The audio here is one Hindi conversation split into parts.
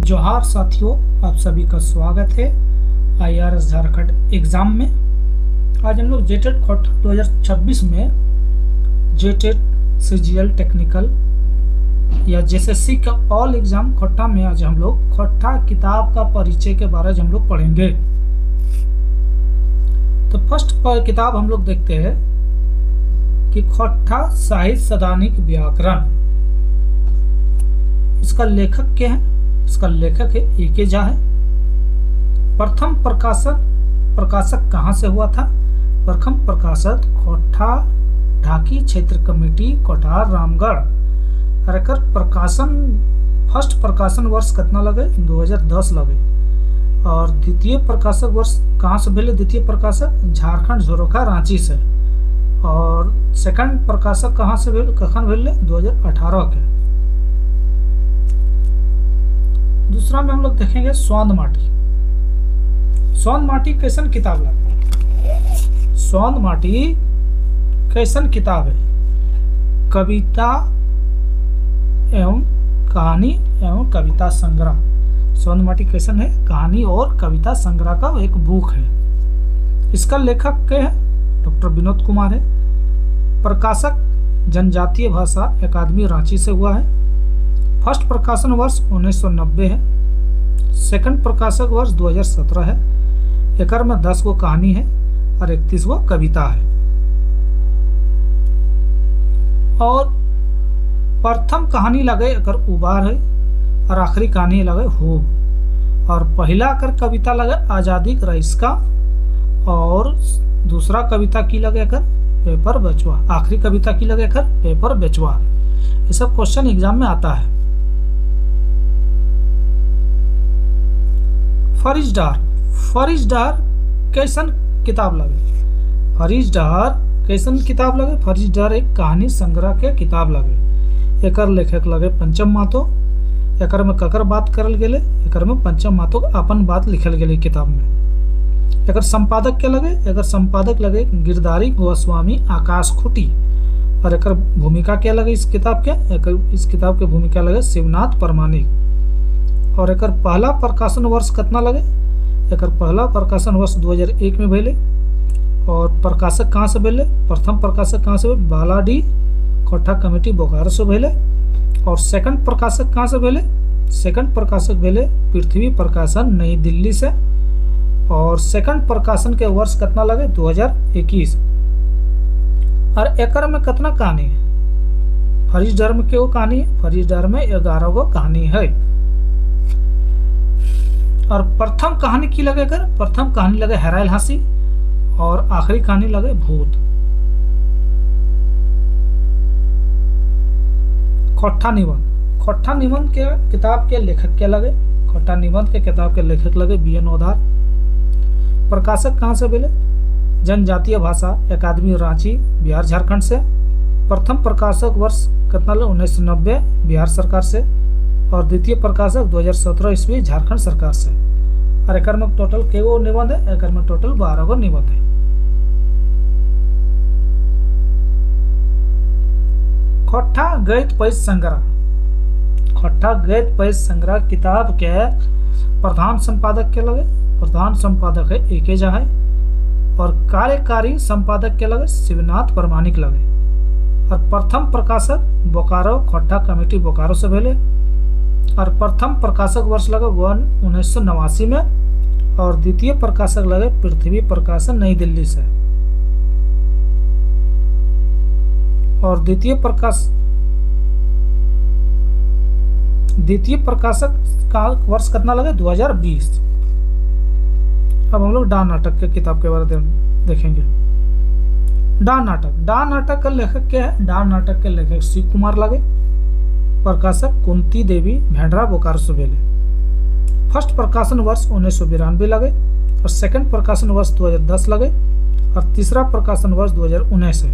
जोहार साथियों, आप सभी का स्वागत है IRS झारखंड एग्ज़ाम में। आज हम लोग जेटेट खोट्टा 2026 में जेटेट CGL टेक्निकल या JSSC का ऑल एग्ज़ाम खोट्टा में आज हम लोग खोट्टा किताब का परिचय के बारे में हम लोग पढ़ेंगे। तो फर्स्ट किताब हम लोग देखते हैं कि खोट्टा साहित्य सदानिक व्याकरण। इसका लेखक क्या है? इसका लेखक है A.K. झा है। प्रथम प्रकाशक कहाँ से हुआ था? प्रथम प्रकाशक खोट्टा ढाकी क्षेत्र कमेटी कोठार रामगढ़। अरेकर प्रकाशन फर्स्ट प्रकाशन वर्ष कितना लगे? 2010 लगे। और द्वितीय प्रकाशक वर्ष कहाँ से भेले? द्वितीय प्रकाशक झारखंड झरोखा रांची से। और सेकंड प्रकाशक कहाँ से भेले? कखन भेले? 2018 के। दूसरा में हम लोग देखेंगे स्वांद माटी। स्वांद माटी कैसन किताब लगे? स्वांद माटी कैसन किताब है? कविता एवं कहानी एवं कविता संग्रह। स्वांद माटी कैसन है? कहानी और कविता संग्रह का एक बुक है। इसका लेखक क्या है? डॉक्टर विनोद कुमार है। प्रकाशक जनजातीय भाषा अकादमी रांची से हुआ है। फर्स्ट प्रकाशन वर्ष 1990 है। सेकंड प्रकाशक वर्ष 2017 है। एकर में 10 गो कहानी है और 31 गो कविता है। और प्रथम कहानी लगे एकर उबार है और आखिरी कहानी लगे होब। और पहला एकर कविता लगे आजादी का रईसका और दूसरा कविता की लगे एकर पेपर बेचवा। आखिरी कविता की लगे एकर पेपर बेचवा। ये सब क्वेश्चन एग्जाम में आता है। फरिजदार कैसन किताब लगे? फरिजदार कैसन किताब लगे? फरिजदार एक कहानी संग्रह के किताब लगे। एकर लेखक लगे पंचम मातो। एकर में ककर बात करल गेले? एकर में पंचम मातो अपन बात लिखल गेले किताब में। एकर संपादक क्या लगे? एकर संपादक लगे गिरधारी गोस्वामी आकाश खुटी। और एकर भूमिका क्या लगे इस किताब के? इस किताब के भूमिका लगे शिवनाथ परमाणिक। और एकर पहला प्रकाशन वर्ष कितना लगे? एकर पहला प्रकाशन वर्ष 2001 में भेले। और प्रकाशक कहाँ से भेले? प्रथम प्रकाशक कहाँ से भेले? बालाडी खोट्टा कमेटी बोकारो से भेले। और सेकंड प्रकाशक कहाँ से भेले? सेकंड प्रकाशक भेले पृथ्वी प्रकाशन नई दिल्ली से। और सेकंड प्रकाशन के वर्ष कितना लगे? 2021। और एकर में कितना कहानी है? फरिजदार में क्यों कहानी है? फरिजदार में 11 गो कहानी है। और प्रथम कहानी की लगे? कर प्रथम कहानी लगे हेराइल हासी। और आखिरी कहानी लगे भूत। खोट्टा निबंध। खोट्टा निबंध के किताब के लेखक क्या लगे? खोट्टा निबंध के किताब के लेखक लगे BN ओधार। प्रकाशक कहाँ से मिले? जनजातीय भाषा अकादमी रांची बिहार झारखंड से। प्रथम प्रकाशक वर्ष कितना लगे? 1990 बिहार सरकार से। और द्वितीय प्रकाशक 2017 ईस्वी झारखंड सरकार से। और एकर में टोटल के गो निबंध है? एकर में टोटल 12 गो निबंध है। खोट्टा गद्य पद्य संग्रह। खोट्टा गद्य पद्य संग्रह किताब के प्रधान संपादक के लगे? प्रधान संपादक है A.K. झा है। और कार्यकारी संपादक के लगे? शिवनाथ परमाणिक लगे। और प्रथम प्रकाशक बोकारो खोट्टा कमेटी बोकारो से भेले। और प्रथम प्रकाशक वर्ष लगे 1989 में। और द्वितीय प्रकाशक लगे पृथ्वी प्रकाशन नई दिल्ली से। और द्वितीय प्रकाशक का वर्ष कितना लगे? 2020। अब हम लोग डा नाटक के किताब के बारे में देखेंगे। डा नाटक का लेखक क्या है? डा नाटक के लेखक शिव कुमार लगे। प्रकाशक कुंती देवी भेंडरा बोकारो से भेले। फर्स्ट प्रकाशन वर्ष 1992 लगे। और सेकंड प्रकाशन वर्ष 2010 लगे। और तीसरा प्रकाशन वर्ष 2019 है।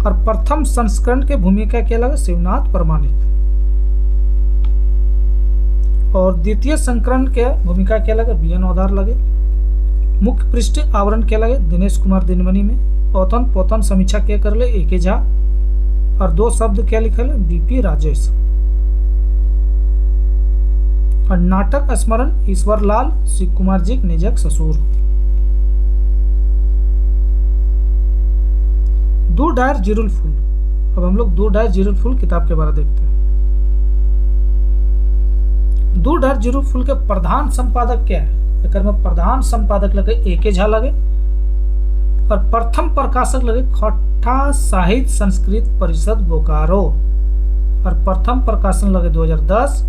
और प्रथम संस्करण के भूमिका क्या लगे? शिवनाथ परमाणिक। और द्वितीय संस्करण के भूमिका क्या लगे? BN ओधार लगे। मुख्य पृष्ठ आवरण क्या लगे? दिनेश कुमार दिनमणि में। औतन पोतन समीक्षा क्या कर ले? A.K. झा। और 2 शब्द क्या लिखल है? BP राजेश। और नाटक स्मरण ईश्वरलाल शिव कुमार जी निजक ससुर। दूर डायर जिरुल फूल। अब हम लोग दूर डायर जिरुल फूल किताब के बारे में देखते हैं। दूर डायर जिरुल फूल के प्रधान संपादक क्या है? एक में प्रधान संपादक लगे एके झा लगे और प्रथम प्रकाशक लगे खट्टा साहित्य संस्कृत परिषद बोकारो और प्रथम प्रकाशन लगे 2010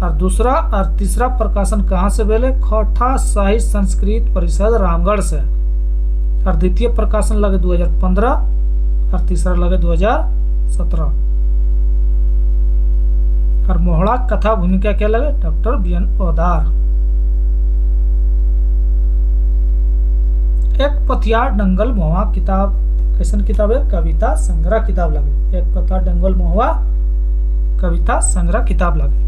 और दूसरा और तीसरा प्रकाशन कहाँ से भेले? खट्टा साहित्य संस्कृत परिषद रामगढ़ से और द्वितीय प्रकाशन लगे 2015 और तीसरा लगे 2017 और मोहड़ा कथा भूमिका क्या लगे? Doctor B N Odar. एक पथियार डंगल मोहवा किताब कैसन किताब है? कविता संग्रह किताब लगे। एक पथियार डंगल मोहवा कविता संग्रह किताब लगे।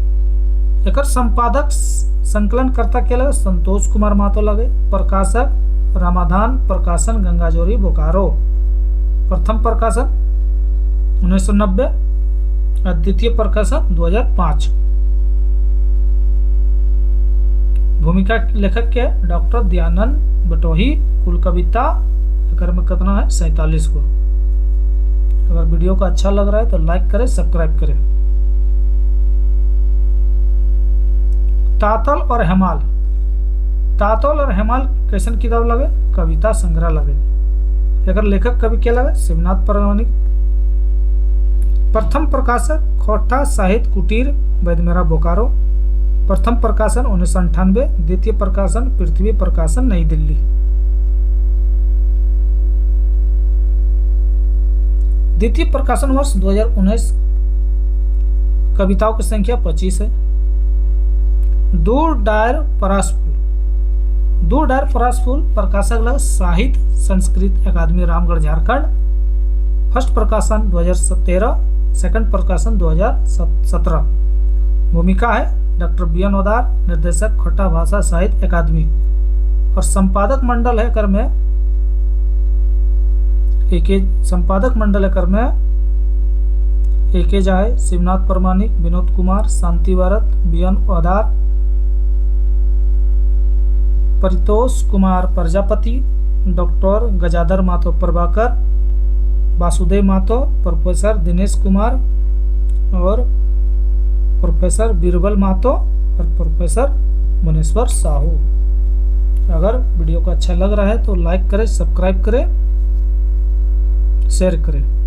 एक संपादक संकलन करता क्या लगे? संतोष कुमार महतो लगे। प्रकाशक रामाधान प्रकाशन गंगाजोरी बोकारो। प्रथम प्रकाशन 1990 और द्वितीय प्रकाशन 2005। भूमिका लेखक के डॉक्टर दयानंद बटोही। कुल कविता अगर में कितना है? 47 को। अगर वीडियो को अच्छा लग रहा है तो लाइक करें, सब्सक्राइब करें। तातल और हेमाल। तातल और हेमाल कैसन किताब लगे? कविता संग्रह लगे। अगर लेखक कवि क्या लगे? शिवनाथ प्रामाणिक। प्रथम प्रकाशक खट्टा साहित्य कुटीर बैदमेरा बोकारो। प्रथम प्रकाशन 1998। द्वितीय प्रकाशन पृथ्वी प्रकाशन नई दिल्ली। द्वितीय प्रकाशन वर्ष 2019। कविताओं की संख्या 25 है। दूर डायर परास फूल। दूर डायर परास फूल प्रकाशक लगे साहित्य संस्कृत अकादमी रामगढ़ झारखंड। फर्स्ट प्रकाशन 2013, सेकंड प्रकाशन 2017। भूमिका है डॉक्टर बी एन ओदार, निर्देशक खट्टा भाषा साहित्य अकादमी और संपादक मंडल है कर में संपादक मंडल है कर में एके झा है, Shivnath Pramanik, Vinod Kumar, Shanti Bharat, B N Odar, Paritosh Kumar Prajapati, doctor Gajadhar Mahto Prabhakar, Vasudev Mahto, professor Dinesh Kumar और प्रोफेसर बीरबल महतो और प्रोफेसर मुनेश्वर साहू। अगर वीडियो को अच्छा लग रहा है तो लाइक करें, सब्सक्राइब करें, शेयर करें।